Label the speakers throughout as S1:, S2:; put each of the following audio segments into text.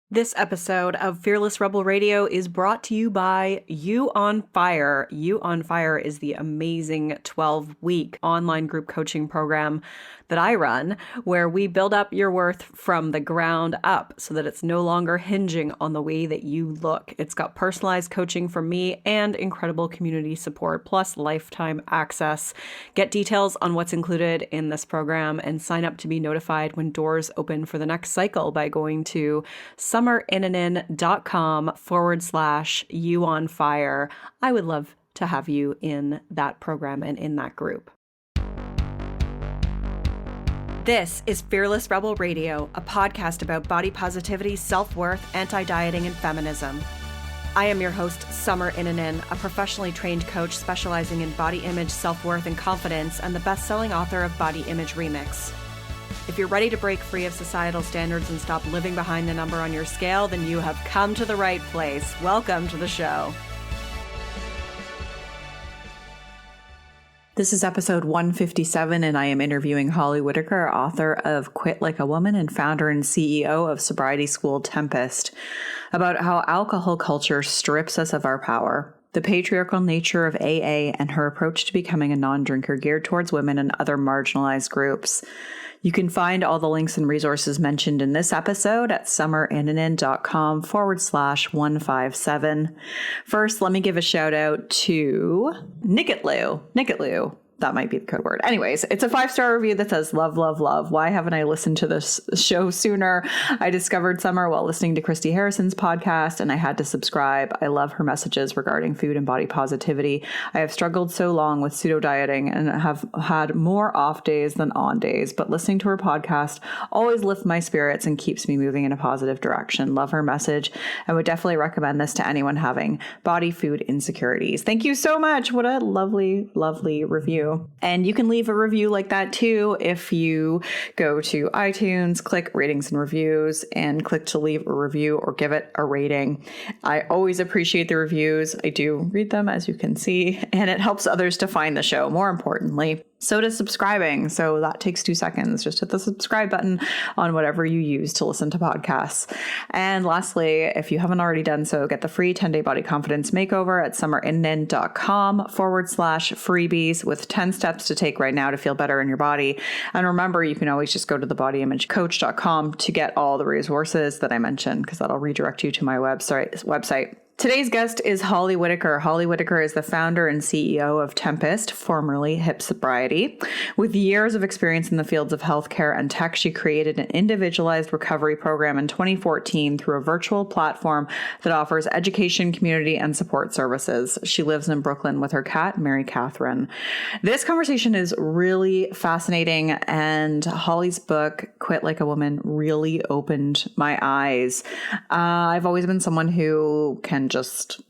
S1: This episode of Fearless Rebel Radio is brought to you by You on Fire. You on Fire is the amazing 12-week online group coaching program that I run, where we build up your worth from the ground up so that it's no longer hinging on the way that you look. It's got personalized coaching from me and incredible community support, plus lifetime access. Get details on what's included in this program and sign up to be notified when doors open for the next cycle by going to summerinanen.com/you on fire. I would love to have you in that program and in that group. This is Fearless Rebel Radio, a podcast about body positivity, self-worth, anti-dieting, and feminism. I am your host, Summer Inanen, a professionally trained coach specializing in body image, self-worth, and confidence, and the best-selling author of Body Image Remix. If you're ready to break free of societal standards and stop living behind the number on your scale, then you have come to the right place. Welcome to the show. This is episode 157, and I am interviewing Holly Whitaker, author of Quit Like a Woman and founder and CEO of sobriety school Tempest, about how alcohol culture strips us of our power, the patriarchal nature of AA, and her approach to becoming a non-drinker geared towards women and other marginalized groups. You can find all the links and resources mentioned in this episode at summerinanen.com/157. First, let me give a shout out to Nicketlu. That might be the code word. Anyways, it's a 5-star review that says, love, love, love. Why haven't I listened to this show sooner? I discovered Summer while listening to Christy Harrison's podcast, and I had to subscribe. I love her messages regarding food and body positivity. I have struggled so long with pseudo dieting and have had more off days than on days, but listening to her podcast always lifts my spirits and keeps me moving in a positive direction. Love her message. I would definitely recommend this to anyone having body food insecurities. Thank you so much. What a lovely, lovely review. And you can leave a review like that too if you go to iTunes, click ratings and reviews, and click to leave a review or give it a rating. I always appreciate the reviews. I do read them, as you can see, and it helps others to find the show. More importantly, so does subscribing. So that takes 2 seconds. Just hit the subscribe button on whatever you use to listen to podcasts. And lastly, if you haven't already done so, get the free 10-day body confidence makeover at summerinanen.com/freebies with 10 steps to take right now to feel better in your body. And remember, you can always just go to thebodyimagecoach.com to get all the resources that I mentioned, because that'll redirect you to my website. Today's guest is Holly Whitaker. Holly Whitaker is the founder and CEO of Tempest, formerly Hip Sobriety. With years of experience in the fields of healthcare and tech, she created an individualized recovery program in 2014 through a virtual platform that offers education, community, and support services. She lives in Brooklyn with her cat, Mary Catherine. This conversation is really fascinating, and Holly's book, Quit Like a Woman, really opened my eyes. I've always been someone who can just,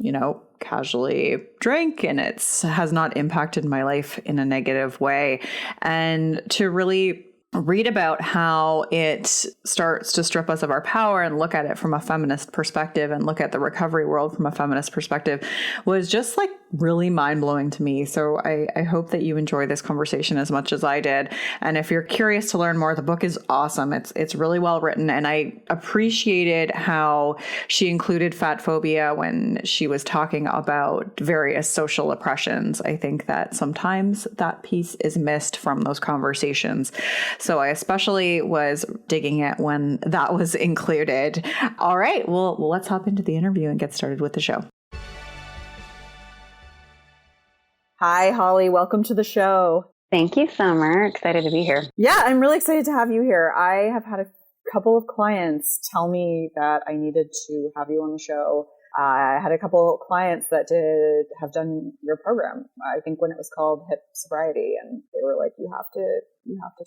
S1: casually drink, and it has not impacted my life in a negative way. And to really read about how it starts to strip us of our power and look at it from a feminist perspective and look at the recovery world from a feminist perspective was just really mind-blowing to me. So I hope that you enjoy this conversation as much as I did. And if you're curious to learn more, the book is awesome. It's really well written. And I appreciated how she included fat phobia when she was talking about various social oppressions. I think that sometimes that piece is missed from those conversations. So I especially was digging it when that was included. All right, well, let's hop into the interview and get started with the show. Hi, Holly. Welcome to the show.
S2: Thank you, Summer. Excited to be here.
S1: Yeah, I'm really excited to have you here. I have had a couple of clients tell me that I needed to have you on the show. I had a couple of clients that have done your program. I think when it was called Hip Sobriety, and they were like, you have to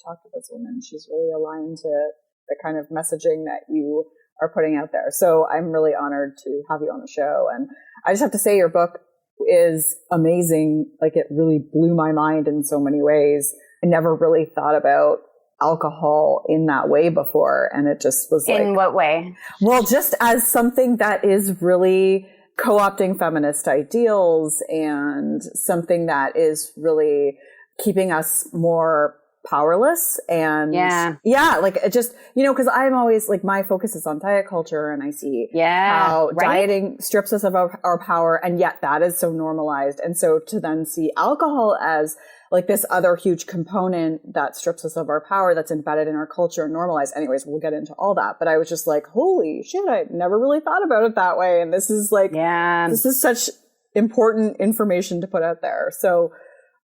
S1: talk to this woman. She's really aligned to the kind of messaging that you are putting out there. So I'm really honored to have you on the show. And I just have to say, your book is amazing. It really blew my mind in so many ways. I never really thought about alcohol in that way before. And it just was
S2: In what way?
S1: Well, just as something that is really co-opting feminist ideals and something that is really keeping us more powerless. And like it just, because I'm always like, my focus is on diet culture, and I see how dieting strips us of our power. And yet that is so normalized. And so to then see alcohol as like this other huge component that strips us of our power, that's embedded in our culture and normalized. Anyways, we'll get into all that. But I was just like, holy shit, I never really thought about it that way. And this is like, this is such important information to put out there. So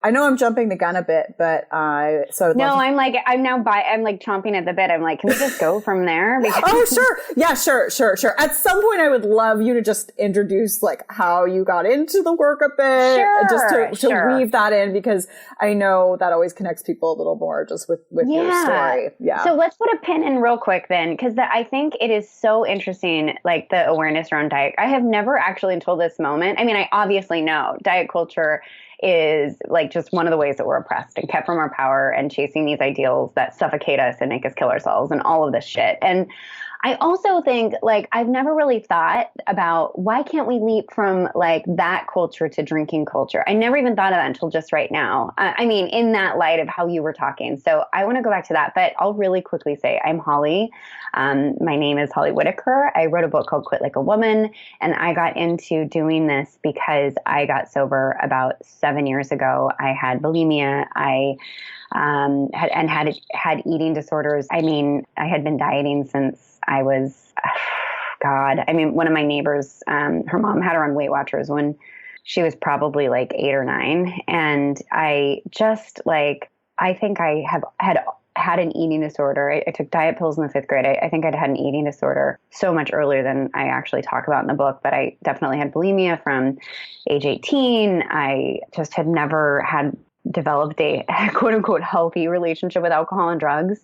S1: I know I'm jumping the gun a bit, but I'm like chomping at the bit. I'm like, can we just go from there? Oh, sure. Yeah, sure. At some point I would love you to just introduce like how you got into the work a bit, just to weave that in, because I know that always connects people a little more just with your story. Yeah.
S2: So let's put a pin in real quick then, because I think it is so interesting, like the awareness around diet. I have never actually until this moment. I mean, I obviously know diet culture is like just one of the ways that we're oppressed and kept from our power and chasing these ideals that suffocate us and make us kill ourselves and all of this shit. And I also think, like, I've never really thought about why can't we leap from like that culture to drinking culture? I never even thought of that until just right now. I mean, in that light of how you were talking. So I want to go back to that, but I'll really quickly say I'm Holly. My name is Holly Whitaker. I wrote a book called Quit Like a Woman, and I got into doing this because I got sober about 7 years ago. I had bulimia. I had eating disorders. I mean, I had been dieting since I was, one of my neighbors, her mom had her on Weight Watchers when she was probably like 8 or 9. And I just I think I had an eating disorder. I took diet pills in the 5th grade. I think I'd had an eating disorder so much earlier than I actually talk about in the book, but I definitely had bulimia from age 18. I just had never developed a quote unquote healthy relationship with alcohol and drugs.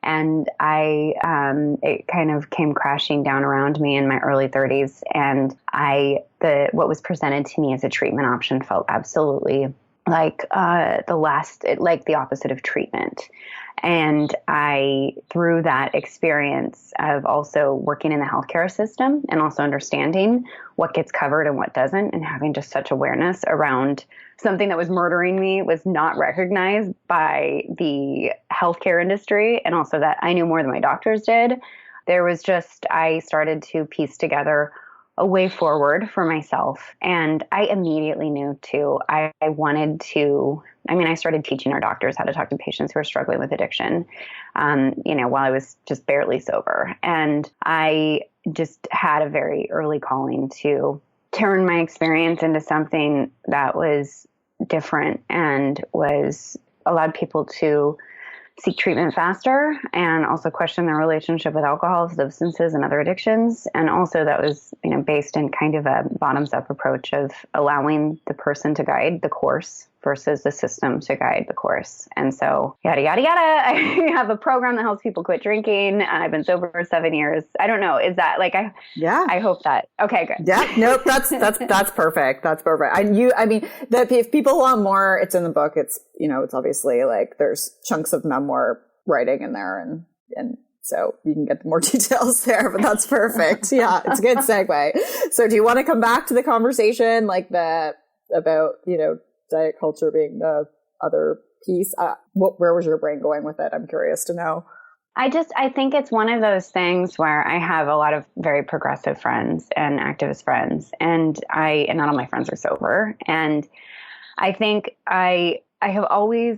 S2: And it kind of came crashing down around me in my early 30s. And what was presented to me as a treatment option felt absolutely like the opposite of treatment. And through that experience of also working in the healthcare system and also understanding what gets covered and what doesn't, and having just such awareness around something that was murdering me was not recognized by the healthcare industry, and also that I knew more than my doctors did. I started to piece together a way forward for myself. And I immediately knew too, I started teaching our doctors how to talk to patients who are struggling with addiction, while I was just barely sober. And I just had a very early calling to turn my experience into something that was different and allowed people to seek treatment faster, and also question their relationship with alcohol, substances, and other addictions. And also that was, based in kind of a bottoms-up approach of allowing the person to guide the course versus the system to guide the course. And so yada, yada, yada. I have a program that helps people quit drinking. I've been sober for 7 years. I don't know. Is that I hope that. Okay, good.
S1: Yeah, nope. That's perfect. That's perfect. If people want more, it's in the book. It's, it's obviously like there's chunks of memoir writing in there, and so you can get more details there, but that's perfect. Yeah, it's a good segue. So do you want to come back to the conversation about diet culture being the other piece? Where was your brain going with it? I'm curious to know.
S2: I think it's one of those things where I have a lot of very progressive friends and activist friends, and not all my friends are sober. And I think I have always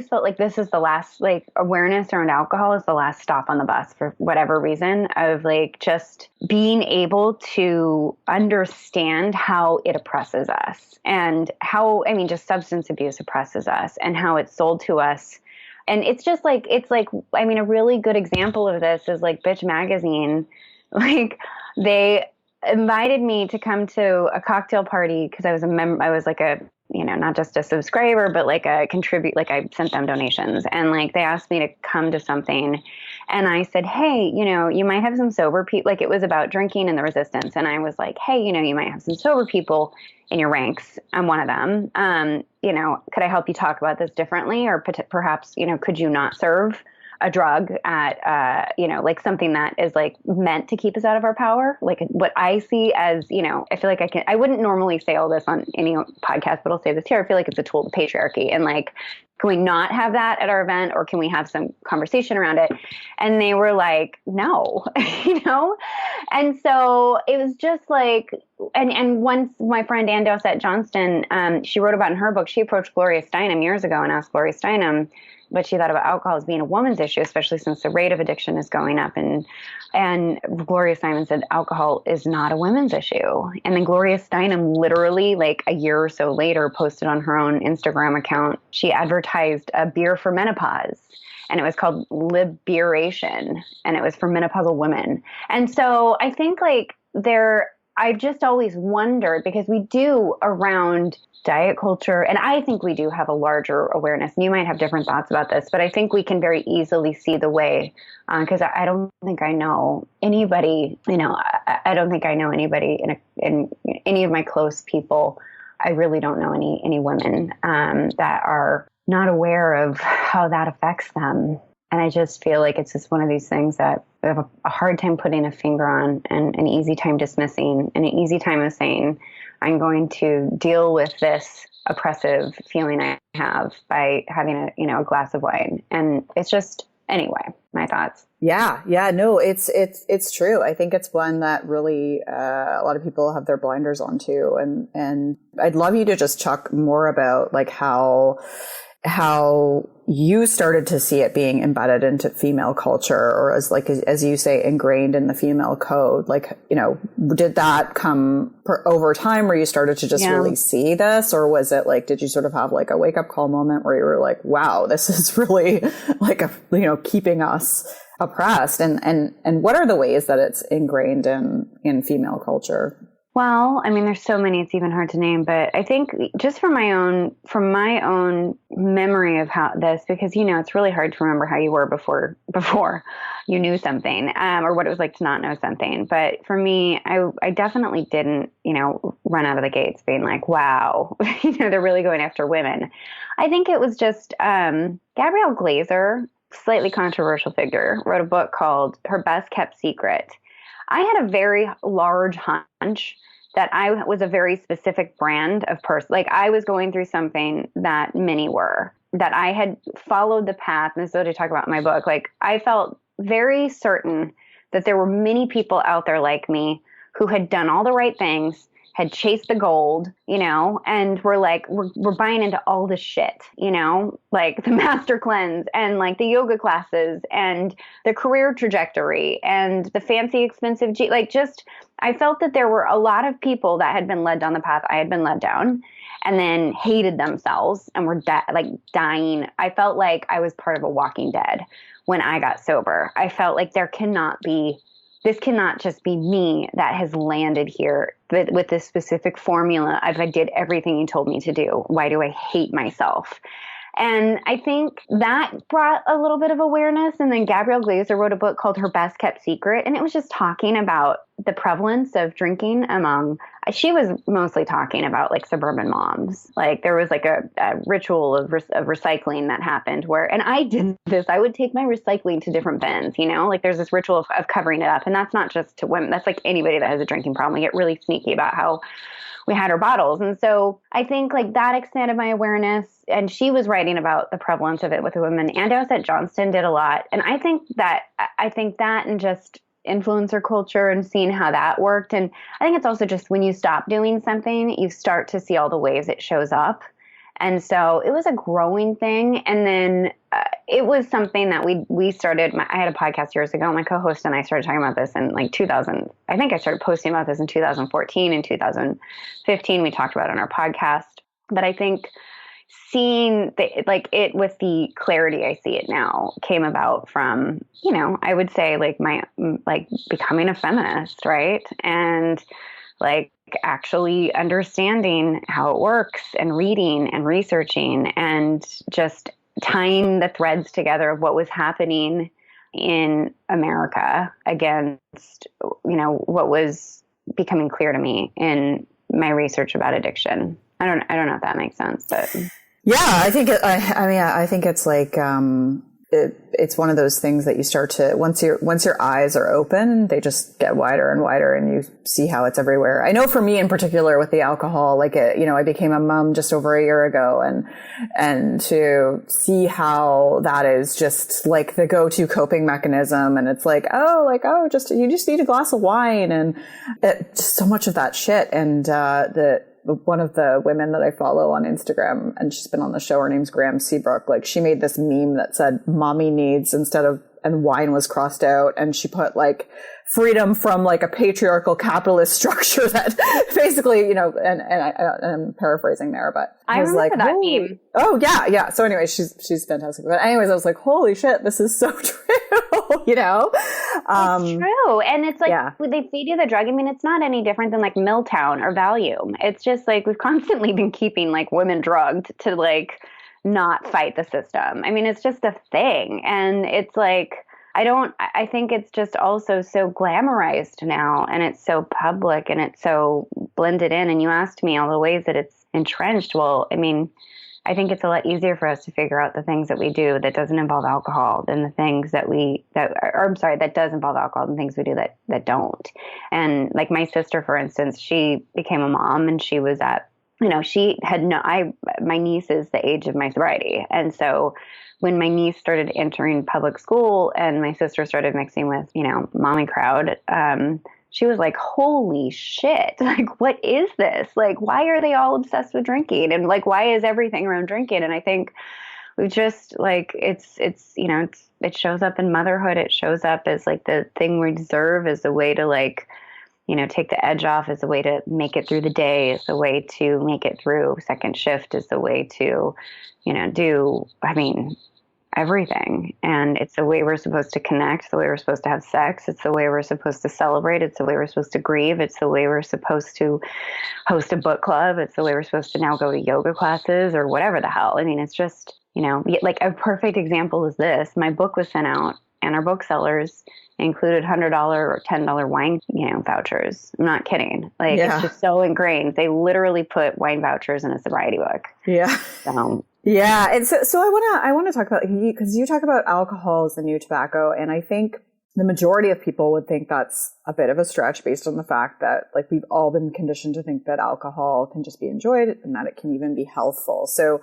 S2: felt like this is the last, like, awareness around alcohol is the last stop on the bus for whatever reason, of like just being able to understand how it oppresses us, and how, just substance abuse oppresses us, and how it's sold to us. And it's just like, a really good example of this is like Bitch Magazine. Like, they invited me to come to a cocktail party because I was I was like a, not just a subscriber, but like a contribute, like I sent them donations, and like they asked me to come to something, and I said, hey, you might have some sober people, like it was about drinking and the resistance. And I was like, hey, you might have some sober people in your ranks. I'm one of them. Could I help you talk about this differently? Or perhaps, could you not serve a drug, at, like something that is like meant to keep us out of our power. Like what I see as, I feel like I wouldn't normally say all this on any podcast, but I'll say this here. I feel like it's a tool of patriarchy, and like, can we not have that at our event, or can we have some conversation around it? And they were like, no, And so it was just like, and once my friend Ann Dowsett Johnston, she wrote about in her book, she approached Gloria Steinem years ago and asked Gloria Steinem what she thought about alcohol as being a woman's issue, especially since the rate of addiction is going up. And Gloria Steinem said alcohol is not a women's issue. And then Gloria Steinem literally like a year or so later posted on her own Instagram account, she advertised a beer for menopause. And it was called Liberation, and it was for menopausal women. And so I think like I've just always wondered, because we do around diet culture, and I think we do have a larger awareness, and you might have different thoughts about this, but I think we can very easily see the way, because I don't think I know anybody, I don't think I know anybody in any of my close people. I really don't know any women that are not aware of how that affects them. And I just feel like it's just one of these things that we have a hard time putting a finger on, and an easy time dismissing, and an easy time of saying, I'm going to deal with this oppressive feeling I have by having a glass of wine. And it's just, anyway, my thoughts.
S1: Yeah. No, it's true. I think it's one that really a lot of people have their blinders onto, and I'd love you to just talk more about like how you started to see it being embedded into female culture, or as you say, ingrained in the female code. Like, did that come over time where you started to just really see this, or was it like, did you sort of have like a wake up call moment where you were like, wow, this is really like keeping us oppressed, and what are the ways that it's ingrained in female culture?
S2: Well, I mean, there's so many, it's even hard to name, but I think just from my own memory of how this, because, it's really hard to remember how you were before you knew something, or what it was like to not know something. But for me, I definitely didn't, run out of the gates being like, wow, they're really going after women. I think it was just, Gabrielle Glaser, slightly controversial figure, wrote a book called Her Best Kept Secret. I had a very large hunch that I was a very specific brand of person. Like I was going through something that many were, that I had followed the path. And this is what I talk about in my book. Like I felt very certain that there were many people out there like me who had done all the right things, had chased the gold, and were like, we're buying into all this shit, like the master cleanse and like the yoga classes and the career trajectory and the fancy expensive, I felt that there were a lot of people that had been led down the path I had been led down, and then hated themselves and were dying. I felt like I was part of a Walking Dead when I got sober. I felt like this cannot just be me that has landed here with this specific formula. I did everything you told me to do. Why do I hate myself? And I think that brought a little bit of awareness. And then Gabrielle Glaser wrote a book called Her Best Kept Secret. And it was just talking about the prevalence of drinking she was mostly talking about like suburban moms. Like there was like a ritual of recycling that happened and I did this, I would take my recycling to different bins, like there's this ritual of covering it up. And that's not just to women. That's like anybody that has a drinking problem. We get really sneaky about how we had our bottles. And so I think like that expanded my awareness, and she was writing about the prevalence of it with the women. And Dowsett Johnston did a lot. And I think that and just influencer culture and seeing how that worked. And I think it's also just when you stop doing something, you start to see all the ways it shows up. And so it was a growing thing. And then it was something that we started. I had a podcast years ago. My co-host and I started talking about this in like 2000. I think I started posting about this in 2014. In 2015, we talked about it on our podcast. But I think seeing it with the clarity I see it now came about from, I would say like my becoming a feminist, right? And like actually understanding how it works and reading and researching and just tying the threads together of what was happening in America against, what was becoming clear to me in my research about addiction. I don't know if that makes sense, but
S1: yeah, I think I think it's like it's one of those things that you start to, once your eyes are open, they just get wider and wider, and you see how it's everywhere. I know for me in particular with the alcohol, like, I became a mom just over a year ago, and to see how that is just like the go-to coping mechanism. And it's like, you just need a glass of wine, and just so much of that shit. And, one of the women that I follow on Instagram, and she's been on the show, her name's Graham Seabrook, like she made this meme that said mommy needs and wine was crossed out. And she put like freedom from like a patriarchal capitalist structure that basically, and I'm paraphrasing there, but
S2: I
S1: was
S2: remember
S1: like,
S2: that meme.
S1: Oh yeah. Yeah. So anyway, she's fantastic. But anyways, I was like, holy shit, this is so true.
S2: It's true. And it's like, they feed you the drug. I mean, it's not any different than like Milltown or Valium. It's just like, we've constantly been keeping like women drugged to like not fight the system. I mean, it's just a thing. And it's like, I think it's just also so glamorized now, and it's so public, and it's so blended in. And you asked me all the ways that it's entrenched. Well, I mean, I think it's a lot easier for us to figure out the things that we do that doesn't involve alcohol than the things that does involve alcohol than things we do that don't. And like my sister, for instance, she became a mom, and she was at, she had my niece is the age of my sobriety. And so when my niece started entering public school and my sister started mixing with, mommy crowd, she was like, holy shit, like, what is this? Like, why are they all obsessed with drinking? And like, why is everything around drinking? And I think we just like, it shows up in motherhood. It shows up as like the thing we deserve, as a way to like, take the edge off, as a way to make it through the day, as a way to make it through second shift, as a way to, do, everything. And it's the way we're supposed to connect, the way we're supposed to have sex. It's the way we're supposed to celebrate. It's the way we're supposed to grieve. It's the way we're supposed to host a book club. It's the way we're supposed to now go to yoga classes or whatever the hell. I mean, it's just, like a perfect example is this. My book was sent out, and our booksellers included $100 or $10 wine, vouchers. I'm not kidding. Like, It's just so ingrained. They literally put wine vouchers in a sobriety book.
S1: Yeah.
S2: So,
S1: yeah. And so I want to talk about, because you talk about alcohol as the new tobacco. And I think the majority of people would think that's a bit of a stretch based on the fact that like we've all been conditioned to think that alcohol can just be enjoyed and that it can even be healthful. So,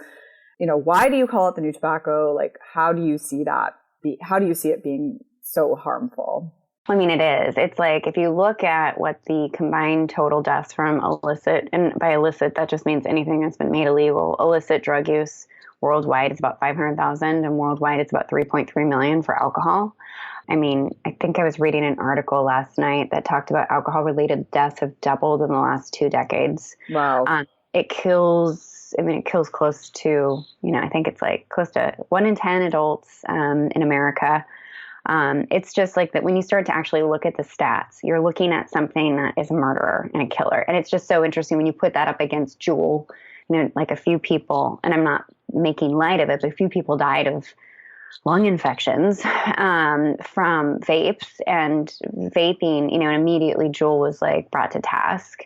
S1: why do you call it the new tobacco? Like, how do you see it being so harmful?
S2: I mean, it is. It's like, if you look at what the combined total deaths from illicit, and by illicit, that just means anything that's been made illegal, illicit drug use worldwide is about 500,000, and worldwide it's about 3.3 million for alcohol. I mean, I think I was reading an article last night that talked about alcohol-related deaths have doubled in the last 2 decades.
S1: Wow.
S2: It kills close to, I think it's like close to 1 in 10 adults in America. It's just like that when you start to actually look at the stats, you're looking at something that is a murderer and a killer. And it's just so interesting when you put that up against Juul, like a few people, and I'm not making light of it, but a few people died of lung infections from vapes and vaping, and immediately Juul was like brought to task.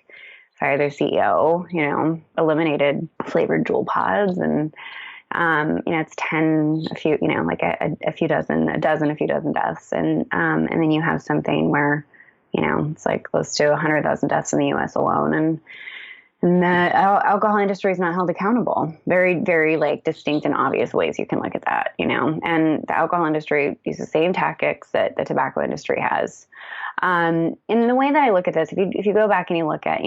S2: Fired their CEO, eliminated flavored Juul pods, and it's 10, a few, like a few dozen deaths. And then you have something where, it's like close to 100,000 deaths in the US alone. And the alcohol industry is not held accountable. Very, very like distinct and obvious ways you can look at that, and the alcohol industry uses the same tactics that the tobacco industry has. In the way that I look at this, if you go back and you look at,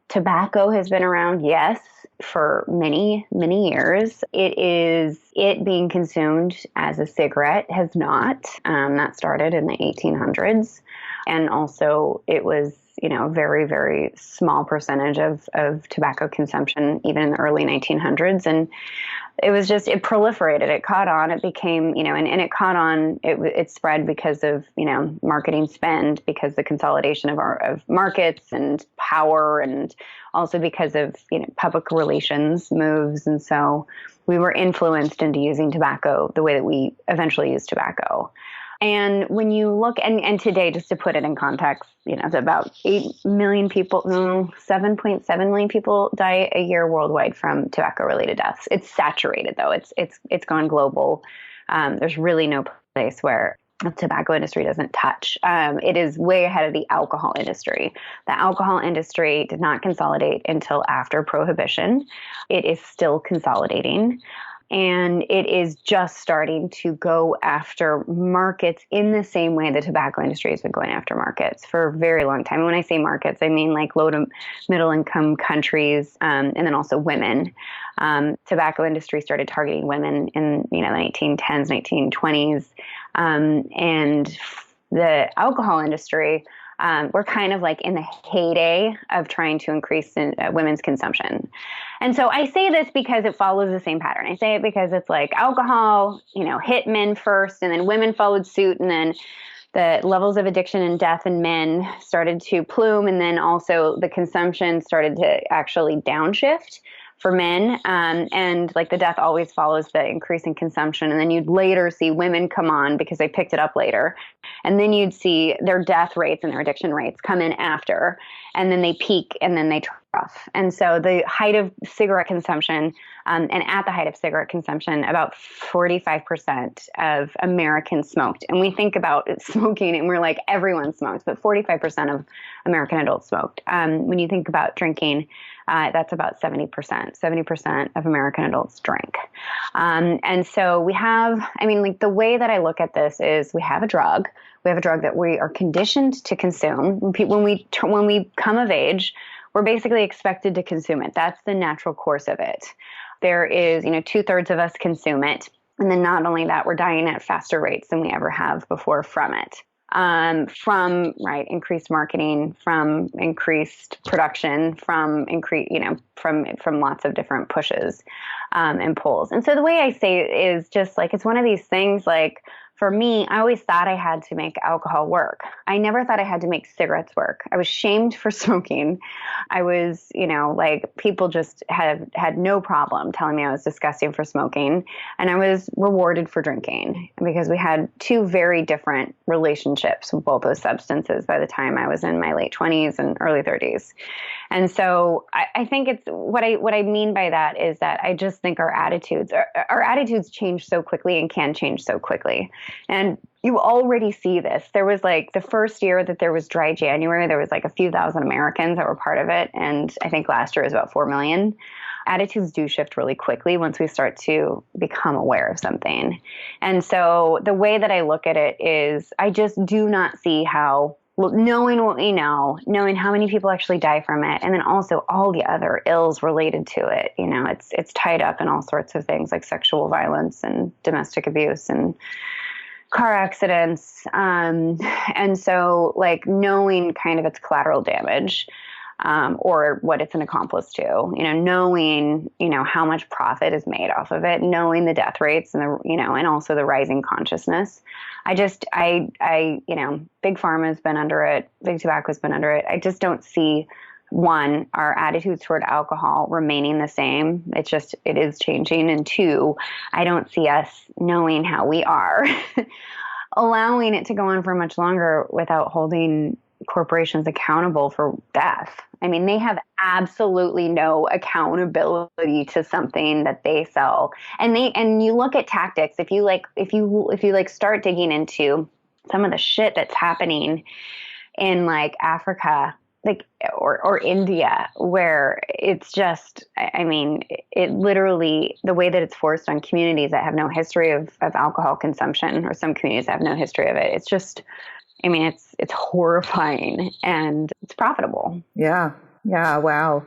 S2: tobacco has been around, yes, for many, many years. It being consumed as a cigarette has not. That started in the 1800s. And also it was, a very, very small percentage of tobacco consumption, even in the early 1900s. And it proliferated. It caught on. It became, and it caught on. It spread because of, marketing spend, because the consolidation of markets and power, and also because of, public relations moves. And so we were influenced into using tobacco the way that we eventually used tobacco. And when you look, and today, just to put it in context, it's about 8 million people, 7.7 million people die a year worldwide from tobacco-related deaths. It's saturated, though. It's gone global. There's really no place where the tobacco industry doesn't touch. It is way ahead of the alcohol industry. The alcohol industry did not consolidate until after Prohibition. It is still consolidating. And it is just starting to go after markets in the same way the tobacco industry has been going after markets for a very long time. And when I say markets, I mean like low to middle income countries, and then also women. Tobacco industry started targeting women in the 1910s, 1920s, and the alcohol industry. We're kind of like in the heyday of trying to increase women's consumption. And so I say this because it follows the same pattern. I say it because it's like alcohol, hit men first, and then women followed suit, and then the levels of addiction and death in men started to plume, and then also the consumption started to actually downshift for men. And like the death always follows the increase in consumption. And then you'd later see women come on because they picked it up later. And then you'd see their death rates and their addiction rates come in after. And then they peak and then they trough. And so the height of cigarette consumption, and at the height of cigarette consumption, about 45% of Americans smoked. And we think about smoking and we're like, everyone smokes, but 45% of American adults smoked. When you think about drinking, that's about 70%. 70% of American adults drink. And so we have, the way that I look at this is we have a drug. We have a drug that we are conditioned to consume. When we come of age, we're basically expected to consume it. That's the natural course of it. There is, 2/3 of us consume it. And then not only that, we're dying at faster rates than we ever have before from it. From increased marketing, from increased production, from from lots of different pushes and pulls. And so the way I say it is just like, it's one of these things like, for me, I always thought I had to make alcohol work. I never thought I had to make cigarettes work. I was shamed for smoking. I was, people just had no problem telling me I was disgusting for smoking. And I was rewarded for drinking because we had two very different relationships with both those substances by the time I was in my late 20s and early 30s. And so I think it's what I mean by that is that I just think our attitudes change so quickly and can change so quickly. And you already see this. There was like the first year that there was dry January, there was like a few thousand Americans that were part of it. And I think last year was about 4 million. Attitudes do shift really quickly once we start to become aware of something. And so the way that I look at it is I just do not see how, knowing what we know, knowing how many people actually die from it, and then also all the other ills related to it. It's tied up in all sorts of things like sexual violence and domestic abuse and car accidents. And so like knowing kind of its collateral damage, or what it's an accomplice to, knowing, how much profit is made off of it, knowing the death rates and and also the rising consciousness. Big pharma has been under it. Big tobacco has been under it. I just don't see, one, our attitudes toward alcohol remaining the same. It is changing. And two, I don't see us knowing how we are allowing it to go on for much longer without holding corporations accountable for death. They have absolutely no accountability to something that they sell. And you look at tactics, if you start digging into some of the shit that's happening in like Africa, or India, where it's just, it literally, the way that it's forced on communities that have no history of alcohol consumption, or some communities that have no history of it, it's just, it's horrifying, and it's profitable.
S1: Yeah. Yeah. Wow.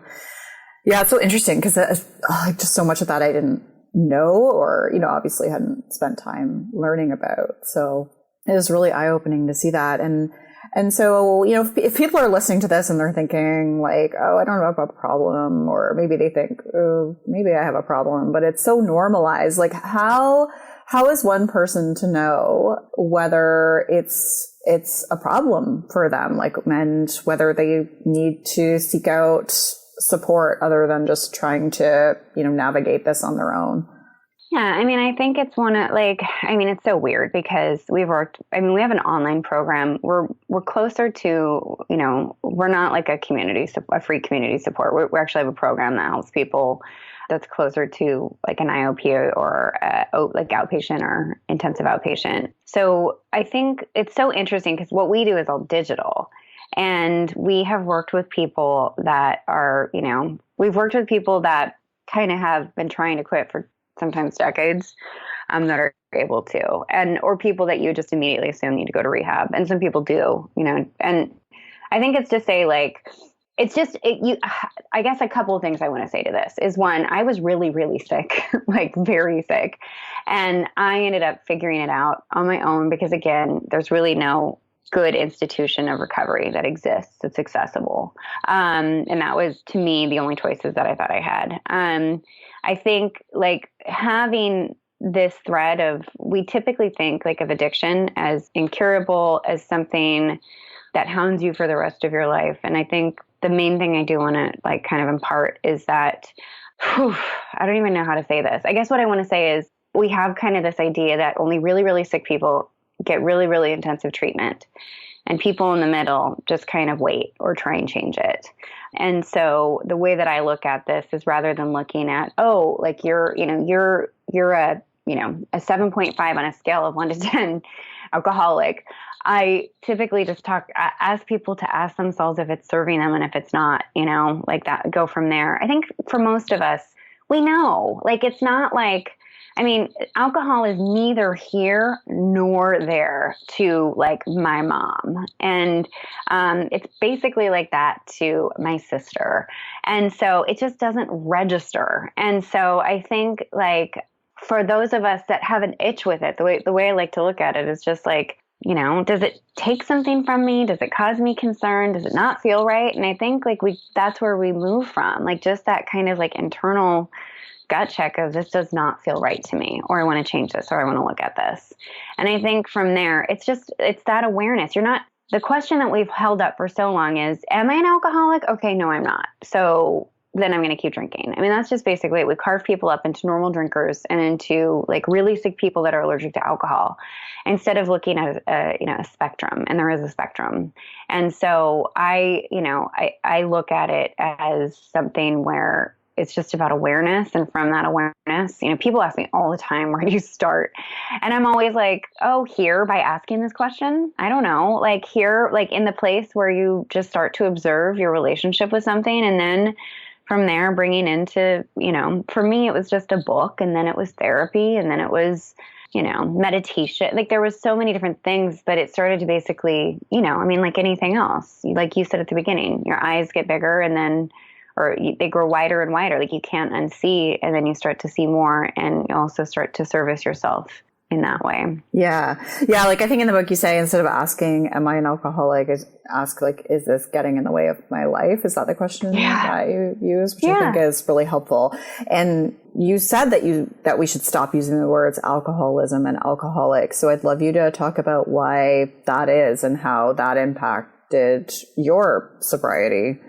S1: Yeah. It's so interesting because just so much of that I didn't know, or, obviously hadn't spent time learning about. So it was really eye-opening to see that. And so, if people are listening to this and they're thinking like, oh, I don't have a problem, or maybe they think, oh, maybe I have a problem, but it's so normalized. Like how is one person to know whether it's a problem for them, and whether they need to seek out support other than just trying to, navigate this on their own?
S2: Yeah, I mean, I think it's it's so weird because we have an online program. We're closer to, we're not like a free community support. We actually have a program that helps people that's closer to like an IOP or like outpatient or intensive outpatient. So I think it's so interesting because what we do is all digital. And we have worked with people that are, we've worked with people that kind of have been trying to quit for sometimes decades, that are able to, or people that you just immediately assume need to go to rehab. And some people do, and I think it's to say like, I guess a couple of things I want to say to this is one, I was really, really sick, like very sick. And I ended up figuring it out on my own because again, there's really no good institution of recovery that exists that's accessible. And that was, to me, the only choices that I thought I had. I think like having this thread of, we typically think like of addiction as incurable, as something that hounds you for the rest of your life. And I think the main thing I do want to like kind of impart is that, I don't even know how to say this. I guess what I want to say is we have kind of this idea that only really, really sick people get really, really intensive treatment. And people in the middle just kind of wait or try and change it. And so the way that I look at this is rather than looking at, like you're a 7.5 on a scale of 1 to 10 alcoholic. I typically just ask people to ask themselves if it's serving them and if it's not, like that, go from there. I think for most of us, we know, like, it's not like, alcohol is neither here nor there to like my mom. And it's basically like that to my sister. And so it just doesn't register. And so I think like for those of us that have an itch with it, the way I like to look at it is just like, does it take something from me? Does it cause me concern? Does it not feel right? And I think like that's where we move from, like just that kind of like internal gut check of this does not feel right to me, or I want to change this, or I want to look at this. And I think from there, it's that awareness. The question that we've held up for so long is, am I an alcoholic? Okay, no, I'm not. So then I'm going to keep drinking. That's just basically it. We carve people up into normal drinkers and into like really sick people that are allergic to alcohol, instead of looking at a spectrum. And there is a spectrum. And so I look at it as something where it's just about awareness. And from that awareness, people ask me all the time, where do you start? And I'm always like, here, by asking this question. I don't know, like here, like in the place where you just start to observe your relationship with something. And then from there, bringing into, for me, it was just a book, and then it was therapy, and then it was, meditation. Like there was so many different things, but it started to basically, like anything else, like you said at the beginning, your eyes get bigger and then, they grow wider and wider, like you can't unsee, and then you start to see more, and you also start to service yourself in that way.
S1: Yeah. Like I think in the book you say, instead of asking, am I an alcoholic, ask like, is this getting in the way of my life? Is that the question that you use, which I think is really helpful. And you said that we should stop using the words alcoholism and alcoholic. So I'd love you to talk about why that is and how that impacted your sobriety.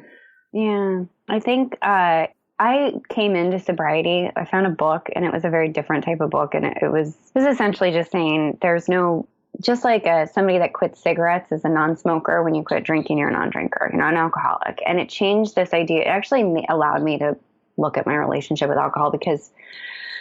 S2: Yeah. I think I came into sobriety. I found a book, and it was a very different type of book. And it was essentially just saying just like somebody that quits cigarettes is a non-smoker. When you quit drinking, you're a non-drinker. You're not an alcoholic. And it changed this idea. It actually allowed me to look at my relationship with alcohol, because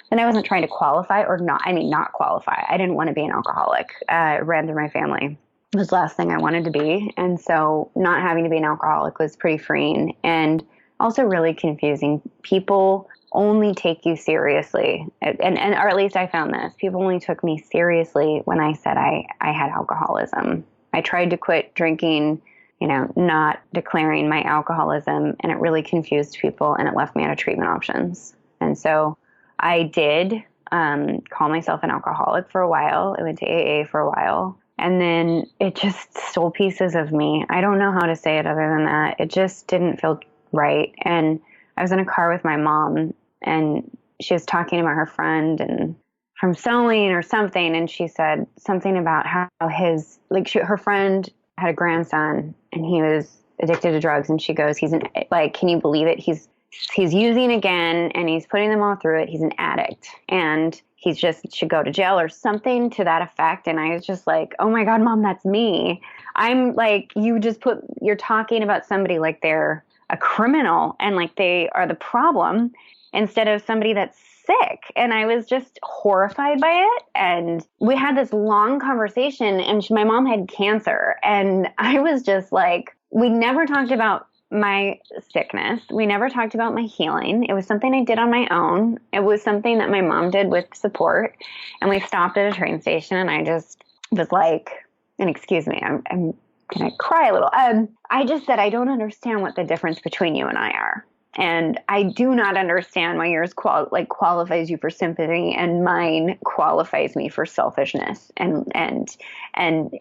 S2: then I wasn't trying to qualify not qualify. I didn't want to be an alcoholic. It ran through my family. It was the last thing I wanted to be. And so not having to be an alcoholic was pretty freeing. And also really confusing. People only take you seriously. Or at least I found this. People only took me seriously when I said I had alcoholism. I tried to quit drinking, not declaring my alcoholism, and it really confused people, and it left me out of treatment options. And so I did call myself an alcoholic for a while. I went to AA for a while. And then it just stole pieces of me. I don't know how to say it other than that. It just didn't feel right. And I was in a car with my mom, and she was talking about her friend and from sewing or something. And she said something about how her friend had a grandson, and he was addicted to drugs. And she goes, can you believe it? He's using again, and he's putting them all through it. He's an addict, and he just should go to jail or something to that effect. And I was just like, oh my God, Mom, that's me. I'm like, you're talking about somebody like they're a criminal and like they are the problem instead of somebody that's sick. And I was just horrified by it. And we had this long conversation, and my mom had cancer. And I was just like, we never talked about my sickness. We never talked about my healing. It was something I did on my own. It was something that my mom did with support. And we stopped at a train station, and I just was like, and excuse me, I'm going to cry a little. I just said, I don't understand what the difference between you and I are. And I do not understand why yours qualifies you for sympathy and mine qualifies me for selfishness and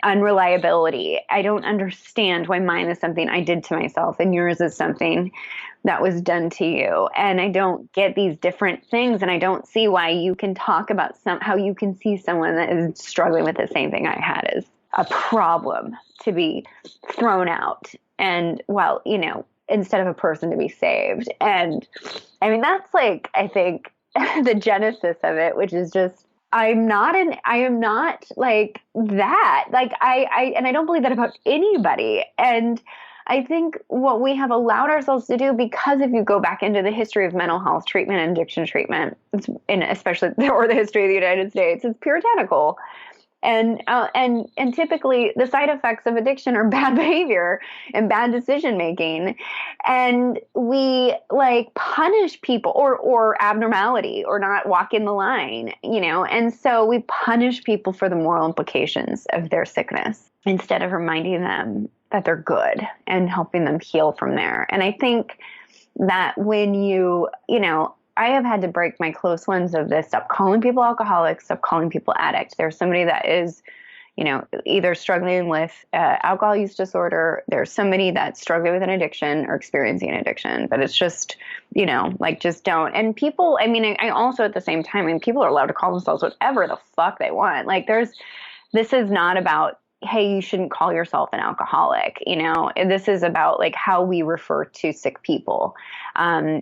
S2: unreliability. I don't understand why mine is something I did to myself and yours is something that was done to you. And I don't get these different things, and I don't see why you can talk about how you can see someone that is struggling with the same thing I had as a problem to be thrown out. And well, instead of a person to be saved. And I mean, that's like, I think the genesis of it, which is just, I am not like that. Like and I don't believe that about anybody. And I think what we have allowed ourselves to do, because if you go back into the history of mental health treatment and addiction treatment, especially, or the history of the United States, it's puritanical. And typically the side effects of addiction are bad behavior and bad decision making. And we like punish people or abnormality or not walking the line, and so we punish people for the moral implications of their sickness instead of reminding them that they're good and helping them heal from there. And I think that when I have had to break my close ones of this. Stop calling people alcoholics. Stop calling people addicts. There's somebody that is, either struggling with alcohol use disorder. There's somebody that's struggling with an addiction or experiencing an addiction. But it's just, just don't. And people, I also at the same time, people are allowed to call themselves whatever the fuck they want. This is not about, hey, you shouldn't call yourself an alcoholic. This is about like how we refer to sick people, and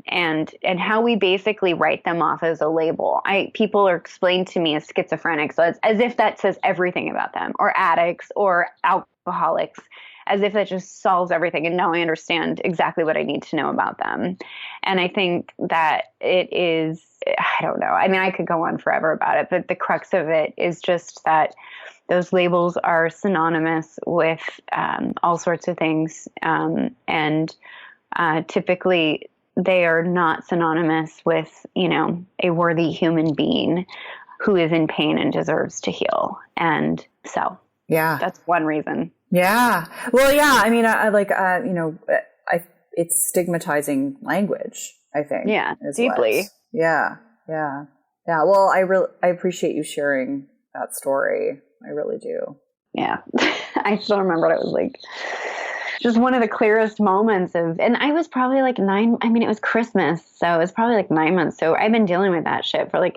S2: how we basically write them off as a label. People are explained to me as schizophrenic, so it's as if that says everything about them, or addicts or alcoholics, as if that just solves everything. And now I understand exactly what I need to know about them. And I think that it is, I don't know. I could go on forever about it, but the crux of it is just that those labels are synonymous with all sorts of things, and typically they are not synonymous with, a worthy human being who is in pain and deserves to heal. And so, yeah, that's one reason.
S1: Yeah. Well, yeah. It's stigmatizing language, I think.
S2: Yeah, deeply.
S1: Yeah. Well, I appreciate you sharing that story. I really do.
S2: Yeah. I still remember what it was like. Just one of the clearest moments and I was probably like 9, it was Christmas, so it was probably like 9 months. So I've been dealing with that shit for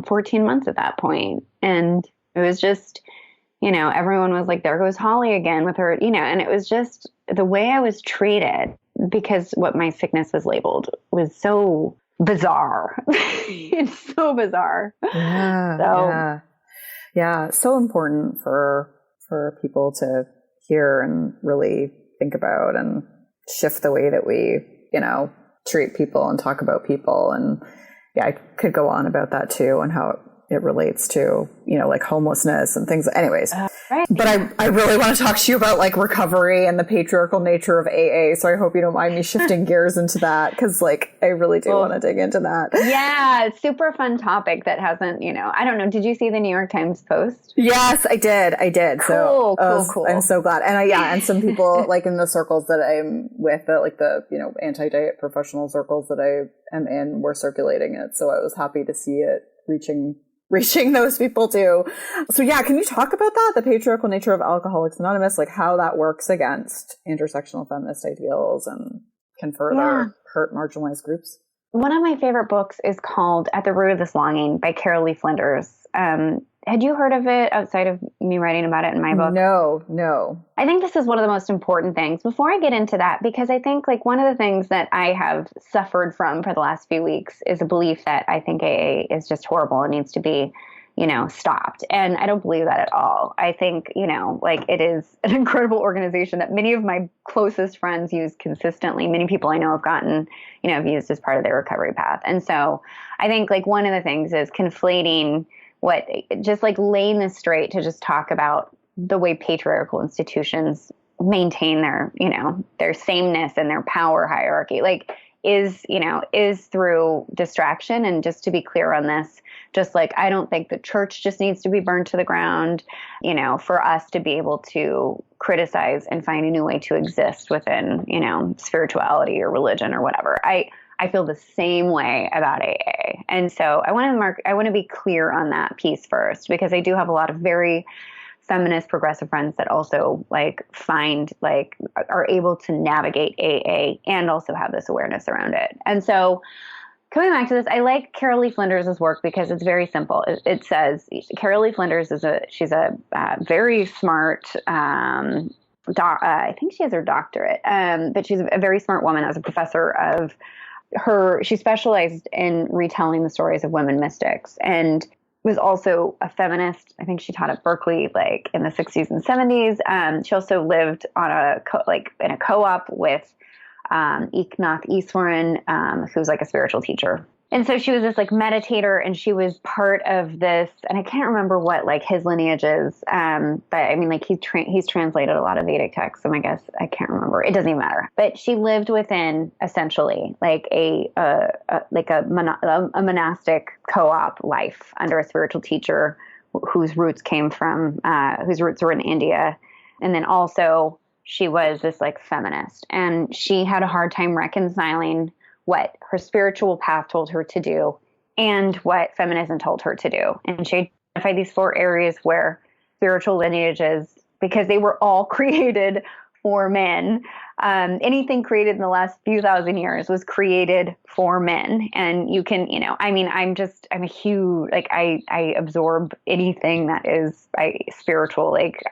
S2: 14 months at that point. And it was just, everyone was like, there goes Holly again with her, and it was just the way I was treated, because what my sickness was labeled was so bizarre. It's so bizarre.
S1: Yeah. Yeah, so important for people to hear and really think about and shift the way that we, treat people and talk about people. And yeah, I could go on about that too, and how it relates to, homelessness and things. Anyways, right. But I really want to talk to you about recovery and the patriarchal nature of AA. So I hope you don't mind me shifting gears into that, because I really do want to dig into that.
S2: Yeah, super fun topic that hasn't, I don't know. Did you see the New York Times post?
S1: Yes, I did.
S2: Cool, cool.
S1: I'm so glad. And and some people in the circles that I'm with, the anti-diet professional circles that I am in, were circulating it. So I was happy to see it reaching those people too. So yeah, can you talk about that? The patriarchal nature of Alcoholics Anonymous, how that works against intersectional feminist ideals and can further hurt marginalized groups?
S2: One of my favorite books is called At the Root of This Longing by Carol Lee Flinders. Had you heard of it outside of me writing about it in my book?
S1: No.
S2: I think this is one of the most important things before I get into that, because I think like one of the things that I have suffered from for the last few weeks is a belief that I think AA is just horrible and needs to be, stopped. And I don't believe that at all. I think, like it is an incredible organization that many of my closest friends use consistently. Many people I know have gotten, have used as part of their recovery path. And so I think like one of the things is conflating just like laying this straight to just talk about the way patriarchal institutions maintain their sameness and their power hierarchy, like is through distraction. And just to be clear on this, just like, I don't think the church just needs to be burned to the ground, for us to be able to criticize and find a new way to exist within, spirituality or religion or whatever. I feel the same way about AA. And so I want to be clear on that piece first, because I do have a lot of very feminist progressive friends that also are able to navigate AA and also have this awareness around it. And so coming back to this, I like Carol Lee Flinders' work because it's very simple. It says Carol Lee Flinders she's a very smart, I think she has her doctorate, but she's a very smart woman as a professor of she specialized in retelling the stories of women mystics and was also a feminist. I think she taught at Berkeley, like in the 60s and 70s. She also lived on in a co-op with Eknath Easwaran, who's like a spiritual teacher. And so she was this like meditator, and she was part of this, and I can't remember what like his lineage is. But I mean, like he's translated a lot of Vedic texts, so I guess I can't remember. It doesn't even matter. But she lived within essentially like a monastic co-op life under a spiritual teacher whose roots were in India. And then also she was this like feminist, and she had a hard time reconciling what her spiritual path told her to do and what feminism told her to do. And she identified these 4 areas where spiritual lineages, because they were all created for men, anything created in the last few thousand years was created for men. And you can, I'm a huge, like I absorb anything that is spiritual. Like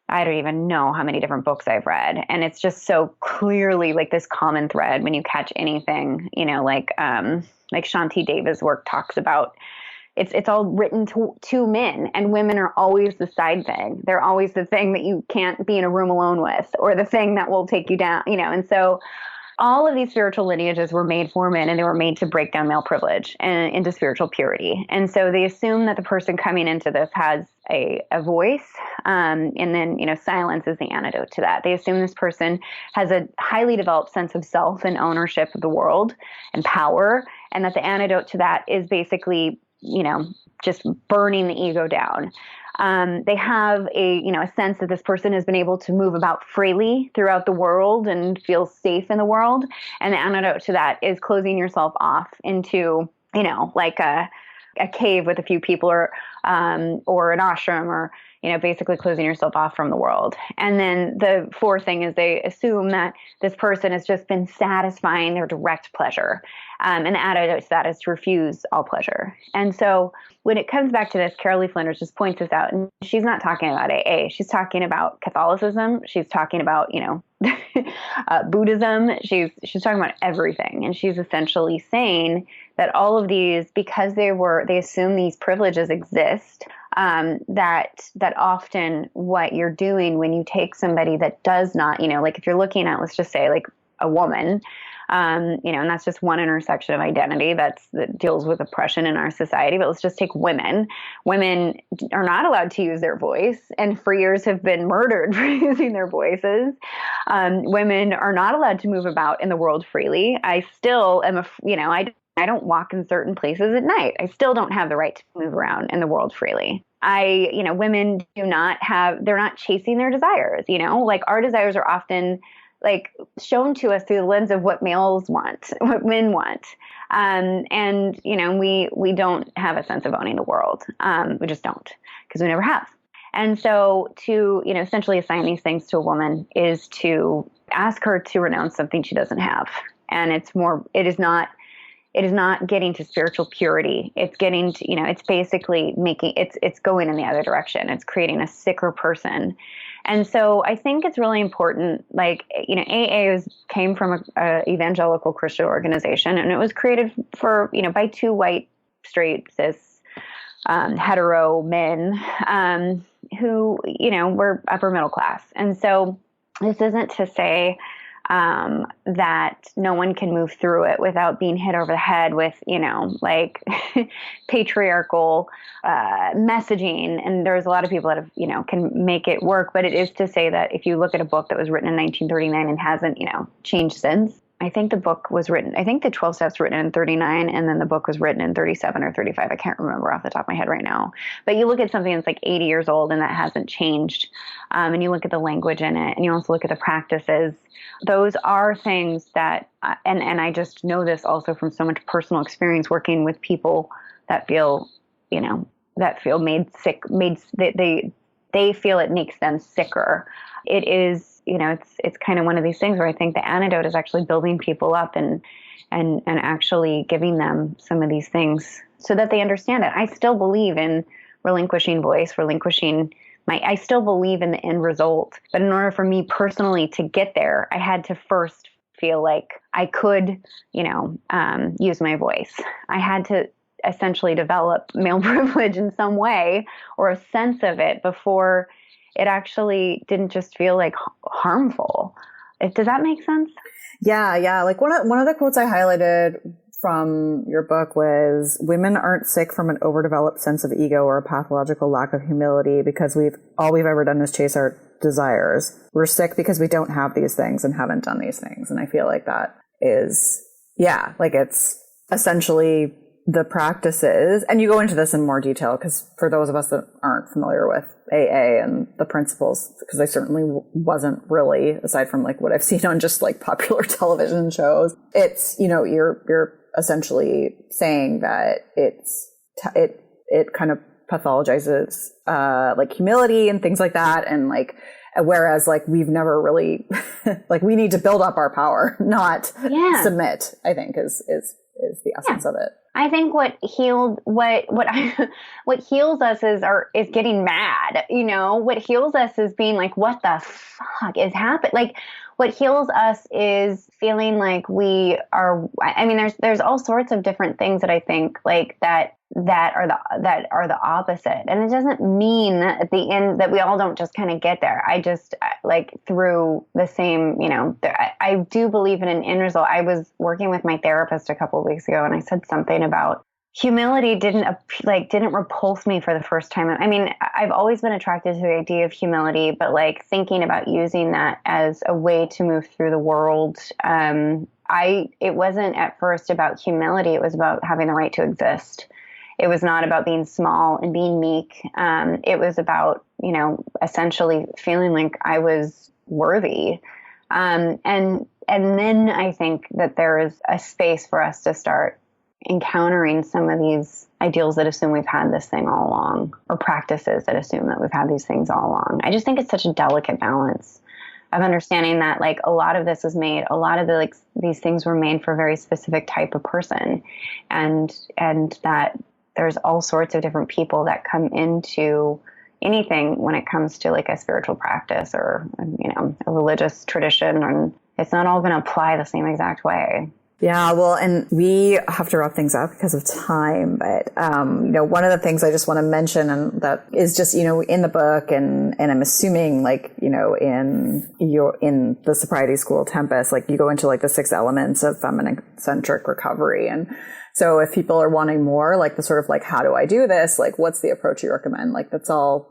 S2: I don't even know how many different books I've read. And it's just so clearly like this common thread when you catch anything, like Shanti Deva's work talks about. It's all written to men, and women are always the side thing. They're always the thing that you can't be in a room alone with, or the thing that will take you down, And so all of these spiritual lineages were made for men, and they were made to break down male privilege and into spiritual purity. And so they assume that the person coming into this has a voice, and then, silence is the antidote to that. They assume this person has a highly developed sense of self and ownership of the world and power, and that the antidote to that is basically, just burning the ego down. They have a sense that this person has been able to move about freely throughout the world and feel safe in the world. And the antidote to that is closing yourself off into, like a cave with a few people or an ashram, or, basically closing yourself off from the world. And then the 4th thing is they assume that this person has just been satisfying their direct pleasure. And the antidote to that is to refuse all pleasure. And so when it comes back to this, Carol Lee Flinders just points this out, and she's not talking about AA. She's talking about Catholicism. She's talking about, Buddhism. She's talking about everything. And she's essentially saying that all of these, because they assume these privileges exist, that often what you're doing when you take somebody that does not, like if you're looking at, let's just say like a woman, and that's just one intersection of identity that deals with oppression in our society. But let's just take women. Women are not allowed to use their voice, and for years have been murdered for using their voices. Women are not allowed to move about in the world freely. I still am, I don't walk in certain places at night. I still don't have the right to move around in the world freely. Women they're not chasing their desires, like our desires are often like shown to us through the lens of what males want, what men want. And we don't have a sense of owning the world. We just don't, because we never have. And so to, essentially assign these things to a woman is to ask her to renounce something she doesn't have. And it is not it is not getting to spiritual purity. It's getting to, it's basically it's going in the other direction. It's creating a sicker person. And so I think it's really important, like, AA came from a evangelical Christian organization, and it was created for, by two white, straight, cis, hetero men, who, were upper middle class. And so this isn't to say that no one can move through it without being hit over the head with, like patriarchal messaging. And there's a lot of people that have, can make it work. But it is to say that if you look at a book that was written in 1939 and hasn't, changed since, I think the 12 steps written in 39, and then the book was written in 37 or 35. I can't remember off the top of my head right now. But you look at something that's like 80 years old and that hasn't changed. And you look at the language in it, and you also look at the practices. Those are things that, and I just know this also from so much personal experience working with people that feel, made sick, they feel it makes them sicker. It is, it's kind of one of these things where I think the antidote is actually building people up and actually giving them some of these things so that they understand it. I still believe in relinquishing voice, I still believe in the end result. But in order for me personally to get there, I had to first feel like I could, use my voice. I had to essentially develop male privilege in some way, or a sense of it, before it actually didn't just feel like harmful. Does that make sense?
S1: Yeah. Like one of the quotes I highlighted from your book was, women aren't sick from an overdeveloped sense of ego or a pathological lack of humility because all we've ever done is chase our desires. We're sick because we don't have these things and haven't done these things. And I feel like that is, it's essentially the practices. And you go into this in more detail, because for those of us that aren't familiar with AA and the principles, because I certainly wasn't really, aside from like what I've seen on just like popular television shows, it's, you're essentially saying that it kind of pathologizes like humility and things like that. And like, whereas like we've never really like, we need to build up our power, not submit, I think is the essence of it.
S2: I think what heals us is getting mad. What heals us is being like, what the fuck is happening? Like, what heals us is feeling like we are. I mean, there's all sorts of different things that I think like that are the opposite. And it doesn't mean at the end that we all don't just kind of get there. I just like through the same, I do believe in an end result. I was working with my therapist a couple of weeks ago, and I said something about humility didn't repulse me for the first time. I mean, I've always been attracted to the idea of humility, but like thinking about using that as a way to move through the world, it wasn't at first about humility. It was about having the right to exist. It was not about being small and being meek. It was about, essentially feeling like I was worthy. And then I think that there is a space for us to start encountering some of these ideals that assume we've had this thing all along, or practices that assume that we've had these things all along. I just think it's such a delicate balance of understanding that like a lot of this was made, a lot of the like these things were made for a very specific type of person, and that there's all sorts of different people that come into anything when it comes to like a spiritual practice or, a religious tradition, and it's not all going to apply the same exact way.
S1: Yeah, well, and we have to wrap things up because of time. But, one of the things I just want to mention, and that is just, in the book, and I'm assuming like, in the sobriety school, Tempest, like you go into like the 6 elements of feminine-centric recovery. And so if people are wanting more, like the sort of like, how do I do this? Like, what's the approach you recommend? Like, it's all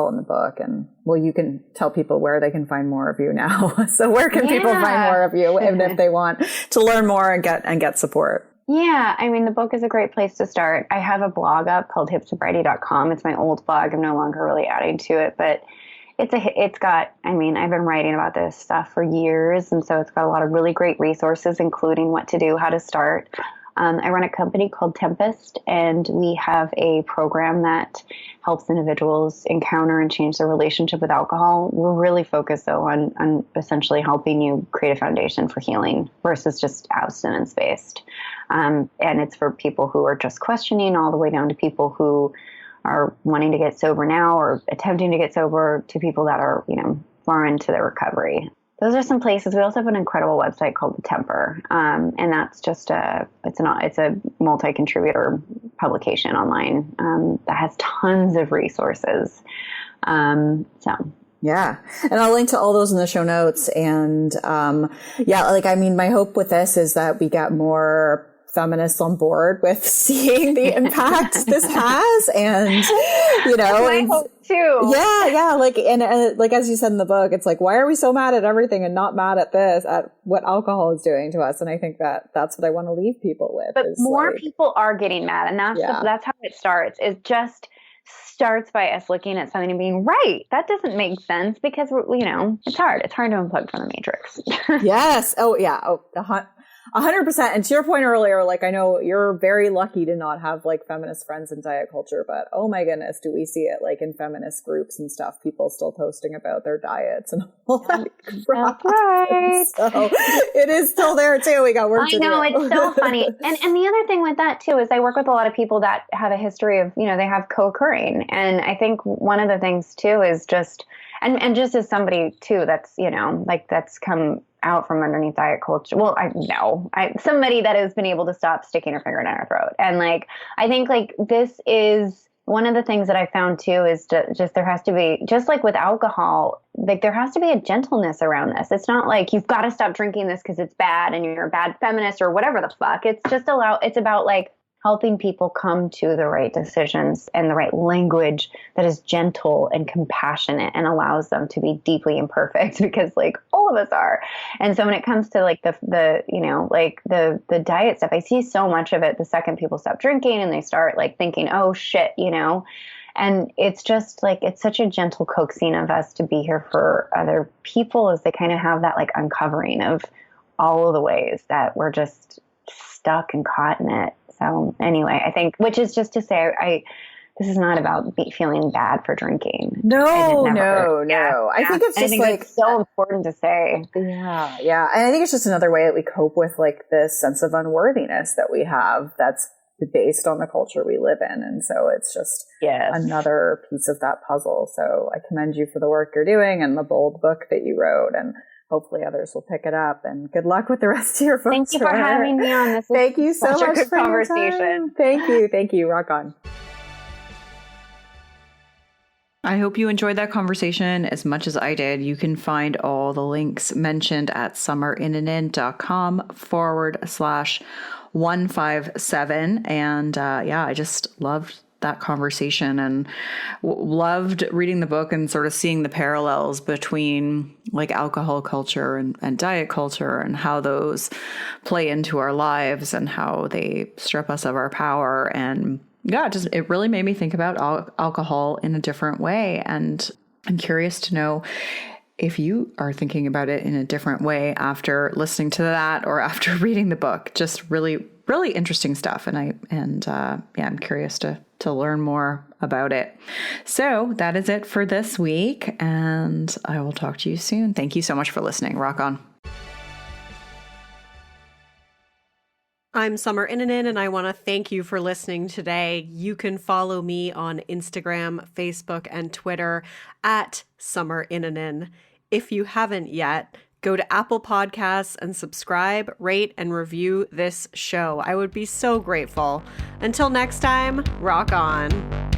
S1: in the book. And well, you can tell people where they can find more of you now. So where can people find more of you if they want to learn more and get support?
S2: Yeah. I mean, the book is a great place to start. I have a blog up called hipsobriety.com. It's my old blog. I'm no longer really adding to it, but I've been writing about this stuff for years. And so it's got a lot of really great resources, including what to do, how to start. I run a company called Tempest, and we have a program that helps individuals encounter and change their relationship with alcohol. We're really focused, though, on essentially helping you create a foundation for healing versus just abstinence-based. And it's for people who are just questioning, all the way down to people who are wanting to get sober now or attempting to get sober, to people that are, far into their recovery. Those are some places. We also have an incredible website called The Temper. And that's just it's a multi-contributor publication online that has tons of resources.
S1: Yeah. And I'll link to all those in the show notes. And my hope with this is that we get more feminists on board with seeing the impact this has. And,
S2: I hope too.
S1: Yeah. Like as you said in the book, it's like, why are we so mad at everything and not mad at what alcohol is doing to us? And I think that's what I want to leave people with.
S2: But more people are getting mad. And that's how it starts. It just starts by us looking at something and being right. That doesn't make sense, because it's hard. It's hard to unplug from the matrix.
S1: Yes. Oh yeah. 100%. And to your point earlier, like, I know you're very lucky to not have like feminist friends in diet culture, but oh my goodness, do we see it like in feminist groups and stuff, people still posting about their diets and all that crap.
S2: That's right.
S1: So it is still there too. We got work to do.
S2: I know, it's so funny. And the other thing with that too is I work with a lot of people that have a history of, they have co-occurring. And I think one of the things too is just, and just as somebody too, that's, that's come out from underneath diet culture. Well, somebody that has been able to stop sticking her finger down her throat. And I think this is one of the things that I found too, is just there has to be, just like with alcohol, there has to be a gentleness around this. It's not like you've got to stop drinking this because it's bad and you're a bad feminist or whatever the fuck. It's about helping people come to the right decisions and the right language that is gentle and compassionate and allows them to be deeply imperfect, because all of us are. And so when it comes to the diet stuff, I see so much of it the second people stop drinking and they start thinking, oh shit, and it's just it's such a gentle coaxing of us to be here for other people, as they kind of have that uncovering of all of the ways that we're just stuck and caught in it. So anyway, I think, which is just to say, this is not about feeling bad for drinking.
S1: No.
S2: Yeah.
S1: I think it's just
S2: it's so important to say.
S1: Yeah. And I think it's just another way that we cope with this sense of unworthiness that we have that's based on the culture we live in. And so it's just another piece of that puzzle. So I commend you for the work you're doing and the bold book that you wrote, and hopefully others will pick it up, and good luck with the rest of your books.
S2: Thank you for having me on. This
S1: Thank you so much
S2: for
S1: your
S2: conversation.
S1: Thank you. Rock on. I hope you enjoyed that conversation as much as I did. You can find all the links mentioned at summerinnanen.com/157. And I just loved that conversation, and loved reading the book and sort of seeing the parallels between alcohol culture and diet culture, and how those play into our lives and how they strip us of our power. And it really made me think about alcohol in a different way. And I'm curious to know if you are thinking about it in a different way after listening to that or after reading the book. Just really, really interesting stuff. And I'm curious to learn more about it. So that is it for this week, and I will talk to you soon. Thank you so much for listening. Rock on.
S3: I'm Summer Innanen, and I want to thank you for listening today. You can follow me on Instagram, Facebook, and Twitter at Summer Innanen. If you haven't yet, go to Apple Podcasts and subscribe, rate, and review this show. I would be so grateful. Until next time, rock on.